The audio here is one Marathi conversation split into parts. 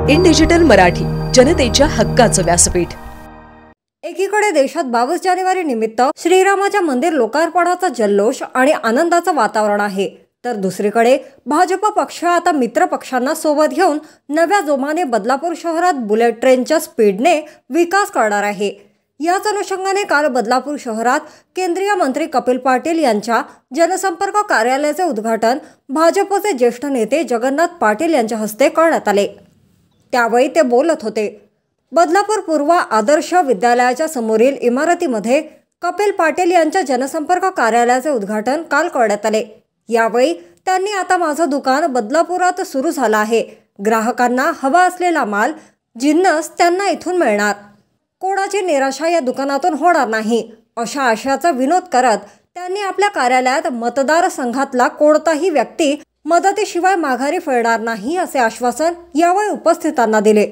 इन डिजिटल मराठी, जनतेच्या हक्काचं व्यासपीठ। एकीकडे देशात 22 जानेवारी निमित्त श्रीरामाच्या मंदिर लोकार्पणाचा जल्लोष आणि आनंदाचं वातावरण आहे, तर दुसरीकडे भाजप पक्ष आता मित्र पक्षांना सोबत घेऊन नव्या जोमाने बदलापूर शहरात बुलेट ट्रेनच्या स्पीडने विकास करणार आहे। याच अनुषंगाने काल बदलापूर शहरात केंद्रीय मंत्री कपिल पाटील यांच्या जनसंपर्क कार्यालयाचे उद्घाटन भाजपचे ज्येष्ठ नेते जगन्नाथ पाटील यांच्या हस्ते करण्यात आले। त्यावेळी ते बोलत होते। बदलापूर पूर्व आदर्श विद्यालयाच्या समोरील इमारतीमध्ये कपिल पाटील यांच्या जनसंपर्क कार्यालयाचे उद्घाटन काल करण्यात आले। यावेळी त्यांनी आता माझं दुकान बदलापुरात सुरू झालं आहे, ग्राहकांना हवा असलेला माल जिन्नस त्यांना इथून मिळणार, कोणाची निराशा या दुकानातून होणार नाही, अशा आशयाचा विनोद करत त्यांनी आपल्या कार्यालयात मतदारसंघातला कोणताही व्यक्ती मदतीशिवाय माघारी फिरणार नाही असे आश्वासन यावेळी उपस्थितांना दिले।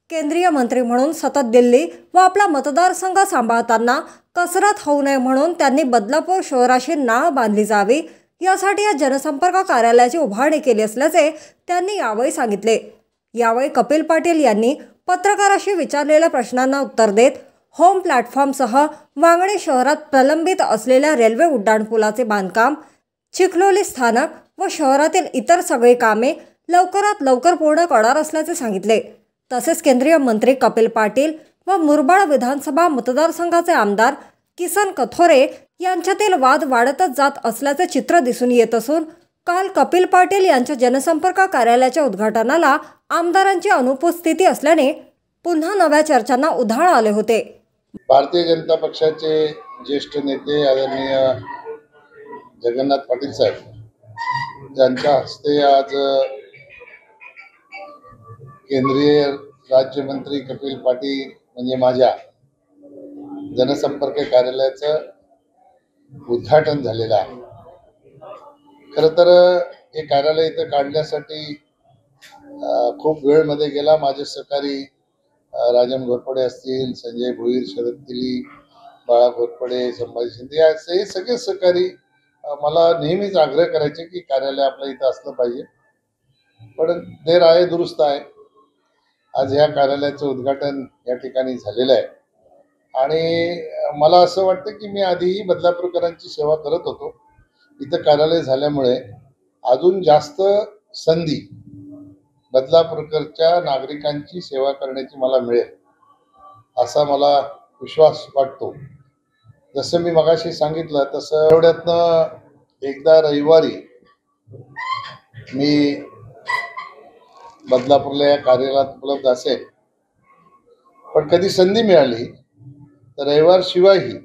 केंद्रीय मंत्री म्हणून सतत दिल्ली व आपला मतदारसंघ सांभाळताना कसरत होऊ नये म्हणून त्यांनी बदलापूर शहराशी नाळ बांधली जावी यासाठी या जनसंपर्क कार्यालयाची उभारणी केली असल्याचे त्यांनी यावेळी सांगितले। यावेळी कपिल पाटील यांनी पत्रकारांशी विचारलेल्या प्रश्नांना उत्तर देत होम प्लॅटफॉर्मसह वांगणी शहरात प्रलंबित असलेल्या रेल्वे उड्डाणपुलाचे बांधकाम, चिखलोली स्थानक व शहरातील इतर सगळी कामे लवकरात लवकर पूर्ण करणार असल्याचे सांगितले। तसेच केंद्रीय मंत्री कपिल पाटील व मुरबाड विधानसभा मतदारसंघाचे आमदार किसन कथोरे यांच्यातील वाद वाढतच जात असल्याचे चित्र दिसून येत असून काल कपिल पाटील यांच्या जनसंपर्क कार्यालयाच्या उद्घाटनाला आमदारांची अनुपस्थिती असल्याने पुन्हा नव्या चर्चांना उधाण आले होते। भारतीय जनता पक्षाचे ज्येष्ठ नेते आदरणीय जगन्नाथ पाटील साहेब यांच्या हस्ते आज केंद्रीय राज्यमंत्री कपिल पाटील म्हणजे माझ्या जनसंपर्क कार्यालयाचं उद्घाटन झालेलं आहे। खरं तर हे कार्यालय इथं काढण्यासाठी खूप वेळ मध्ये गेला। माझे सहकारी राजन घोरपडे असतील, संजय भोईर, शरद तिली, बाळा घोरपडे, संभाजी शिंदे असे सगळे सहकारी मला नेहमीच आग्रह करायचे की कार्यालय आपलं इथं असलं पाहिजे, पण देर आहे दुरुस्त आहे। आज ह्या कार्यालयाचं उद्घाटन या ठिकाणी झालेलं आहे आणि मला असं वाटतं की मी आधीही बदलापूरकरांची सेवा करत होतो, इथं कार्यालय झाल्यामुळे अजून जास्त संधी बदलापूरकरच्या नागरिकांची सेवा करण्याची मला मिळेल असा मला विश्वास वाटतो। जसं मी मगाशी सांगितलं तसं आठवड्यातनं एकदा रविवारी मी बदलापूरला या कार्यालयात उपलब्ध असेल, पण कधी संधी मिळाली तर रविवार शिवायही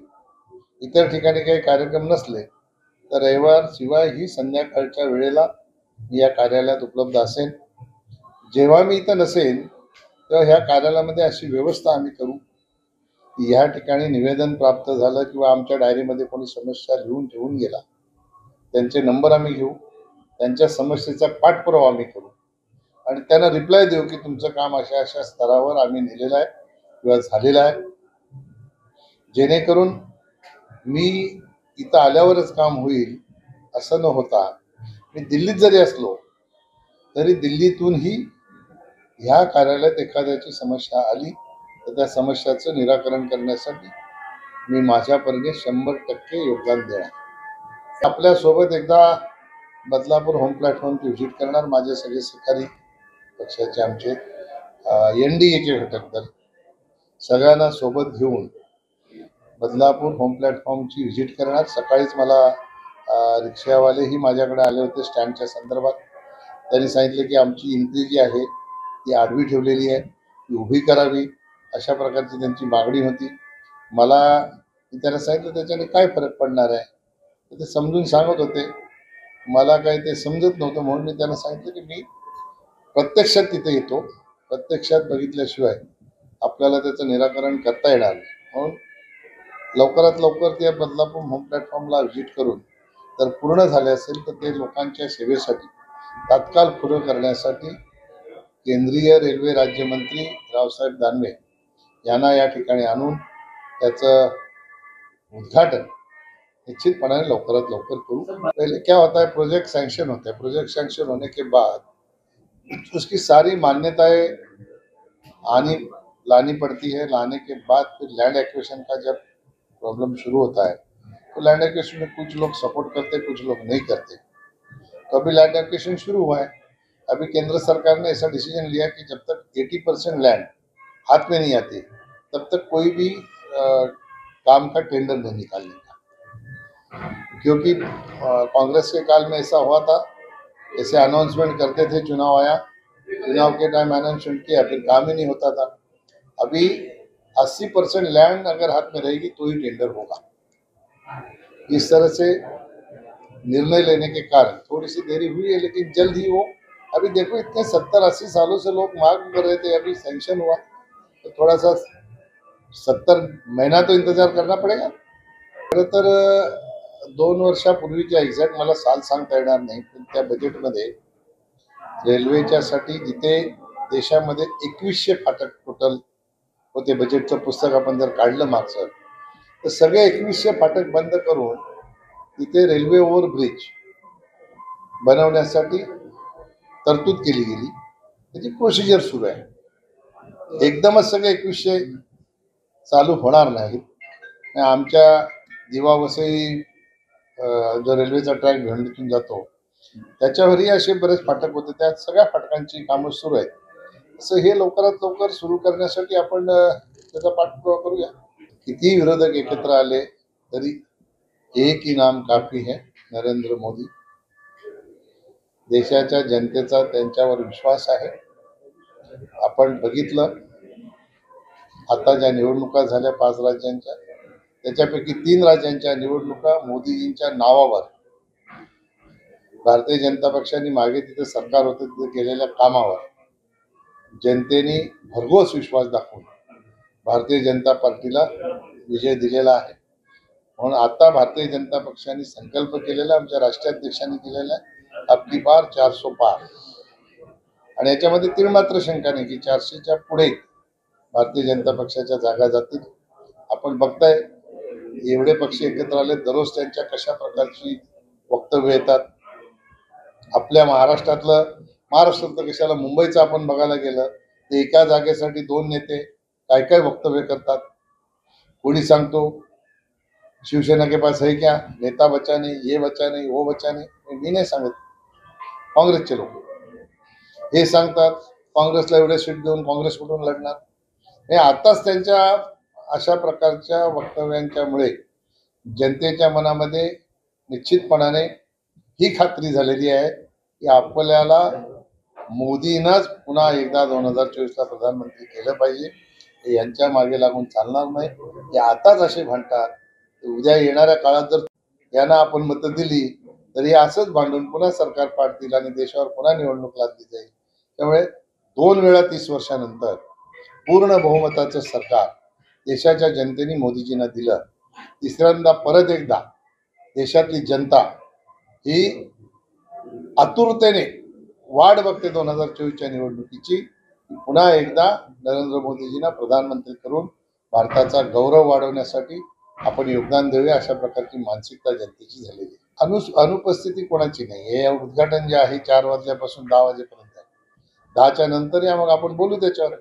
इतर ठिकाणी काही कार्यक्रम नसले तर रविवार शिवायही संध्याकाळच्या वेळेला मी या कार्यालयात उपलब्ध असेल। जेव्हा मी इथं नसेन तेव्हा ह्या कार्यालयामध्ये अशी व्यवस्था आम्ही करू की ह्या ठिकाणी निवेदन प्राप्त झालं किंवा आमच्या डायरीमध्ये कोणी समस्या लिहून ठेवून गेला, त्यांचे नंबर आम्ही घेऊ, त्यांच्या समस्येचा पाठपुरावा आम्ही करू आणि त्यांना रिप्लाय देऊ की तुमचं काम अशा अशा स्तरावर आम्ही नेलेलं आहे किंवा झालेलं आहे, जेणेकरून मी इथं आल्यावरच काम होईल असं न होता मी दिल्लीत जरी असलो तरी दिल्लीतूनही ह्या कार्यालयात एखाद्याची समस्या आली तर त्या समस्याचं निराकरण करण्यासाठी मी माझ्या परीने 100% योगदान देणार। आपल्यासोबत एकदा बदलापूर होम प्लॅटफॉर्मची व्हिजिट करणार माझे सगळे सहकारी पक्षाचे आमचे NDAचे घटक दल सगळ्यांना सोबत घेऊन बदलापूर होम प्लॅटफॉर्मची व्हिजिट करणार। सकाळीच मला रिक्षावालेही माझ्याकडे आले होते स्टँडच्या संदर्भात। त्यांनी सांगितलं की आमची एंट्री जी आहे ती आडवी ठेवलेली आहे, ती उभी करावी, अशा प्रकारची त्यांची मागणी होती। मला त्यांना सांगितलं त्याच्याने काय फरक पडणार आहे, तर ते समजून सांगत होते। मला काही ते समजत नव्हतं म्हणून मी त्यांना सांगितलं की मी प्रत्यक्षात तिथे येतो, प्रत्यक्षात बघितल्याशिवाय आपल्याला त्याचं निराकरण करता येणार नाही, म्हणून लवकरात लवकर त्या बदलापूर होम प्लॅटफॉर्मला व्हिजिट करून जर पूर्ण झाले असेल तर ते लोकांच्या सेवेसाठी तात्काळ पुरं करण्यासाठी केंद्रीय रेल्वे राज्यमंत्री रावसाहेब दानवे यांना या ठिकाणी आणून त्याचं उद्घाटन निश्चितपणाने लवकरात लवकर करूँ। पहले क्या होता है, प्रोजेक्ट सैंक्शन होता है, प्रोजेक्ट सैंक्शन होने के बाद उसकी सारी मान्यताएं आनी लानी पड़ती है। लाने के बाद फिर लैंड एक्विजिशन का जब प्रॉब्लम शुरू होता है तो लैंड एक्विजिशन में कुछ लोग सपोर्ट करते, कुछ लोग नहीं करते। तो अभी लैंड एक्विजिशन शुरू हुआ है। अभी केंद्र सरकार ने ऐसा डिसीजन लिया कि जब तक 80% लैंड हाथ में नहीं आती तब तक कोई भी काम का टेंडर नहीं निकालने का। क्योंकि कांग्रेस के काल में ऐसा हुआ था, ऐसे अनाउंसमेंट करते थे, चुनाव आया, चुनाव के टाइम अनाउंसमेंट किया, फिर काम ही नहीं होता था। अभी 80% लैंड अगर हाथ में रहेगी तो ही टेंडर होगा। इस तरह से निर्णय लेने के कारण थोड़ी सी देरी हुई है, लेकिन जल्द ही वो, अभी देखो इतने 70-80 सालों से लोग मांग कर रहे थे, अभी सैंक्शन हुआ तो थोड़ा सा 70 महीना तो इंतजार करना पडेगा। खरं तर 2 वर्षापूर्वीच्या एक्झॅक्ट मला साल सांगता येणार नाही, पण त्या बजेटमध्ये रेल्वेच्यासाठी जिथे देशामध्ये 2100 फाटक टोटल होते, बजेटचं पुस्तक आपण जर काढलं मागचं, तर सगळे 2100 फाटक बंद करून तिथे रेल्वे ओव्हरब्रिज बनवण्यासाठी तरतूद केली गेली। त्याची प्रोसिजर सुरू आहे। एकदमच सगळे 2100 चालू होणार नाहीत। आमच्या दिवावसई जो रेल्वेचा ट्रॅक भिवंडीतून जातो त्याच्यावरही असे बरेच फाटक होते, त्या सगळ्या फाटकांची कामं सुरू आहेत। असं हे लवकरात लवकर सुरू करण्यासाठी आपण त्याचा पाठपुरावा करूया। किती विरोधक एकत्र आले तरी एक ही नाम काफी है, नरेंद्र मोदी। देशाच्या जनतेचा त्यांच्यावर विश्वास आहे। आपण बघितलं आता ज्या निवडणुका झाल्या 5 राज्यांच्या, त्याच्यापैकी 3 राज्यांच्या निवडणुका मोदीजींच्या नावावर, भारतीय जनता पक्षाने मागे तिथे सरकार होते तिथे केलेल्या कामावर जनतेने भरघोस विश्वास दाखवून भारतीय जनता पार्टीला विजय दिलेला आहे। म्हणून आता भारतीय जनता पक्षाने संकल्प केलेला, आमच्या राष्ट्रीय अध्यक्षांनी केलेला आहे, अबकी बार 400 पार। आणि याच्यामध्ये तीळ मात्र शंका नाही की 400च्या पुढे भारतीय जनता पक्षाच्या जागा जातील। आपण बघताय एवढे पक्ष एकत्र आले, दररोज त्यांच्या कशा प्रकारची वक्तव्य येतात। आपल्या महाराष्ट्रातलं कशाला मुंबईचं आपण बघायला गेलं तर एका जागेसाठी 2 नेते काय काय वक्तव्य करतात। कोणी सांगतो शिवसेना के पास है क्या, नेता बचा नहीं, ये बचा नहीं, वो बचा नहीं। मी नाही सांगत, काँग्रेसचे लोक हे सांगतात। काँग्रेसला एवढे सीट देऊन काँग्रेस कुठून लढणार। हे आताच त्यांच्या अशा प्रकारच्या वक्तव्यांच्यामुळे जनतेच्या मनामध्ये निश्चितपणाने ही खात्री झालेली आहे की आपल्याला मोदींनाच पुन्हा एकदा 2024ला प्रधानमंत्री केलं पाहिजे। हे यांच्या मागे लागून चालणार नाही। हे आताच असे म्हणतात, उद्या येणाऱ्या काळात जर यांना आपण मतं दिली तर हे असंच भांडून पुन्हा सरकार पाडतील आणि देशावर पुन्हा निवडणूक लादली जाईल। त्यामुळे 2 वेळा 30 वर्षानंतर पूर्ण बहुमताचं सरकार देशाच्या जनतेने मोदीजींना दिलं। तिसऱ्यांदा परत एकदा देशातली जनता ही आतुरतेने वाट बघते 2024च्या निवडणुकीची। पुन्हा एकदा नरेंद्र मोदीजींना प्रधानमंत्री करून भारताचा गौरव वाढवण्यासाठी आपण योगदान देऊया, अशा प्रकारची मानसिकता जनतेची झालेली आहे। अनुपस्थिती कोणाची नाही। हे उद्घाटन जे आहे 4 वाजल्यापासून 10 वाजेपर्यंत आहे। 10च्या नंतर या मग आपण बोलू त्याच्यावर।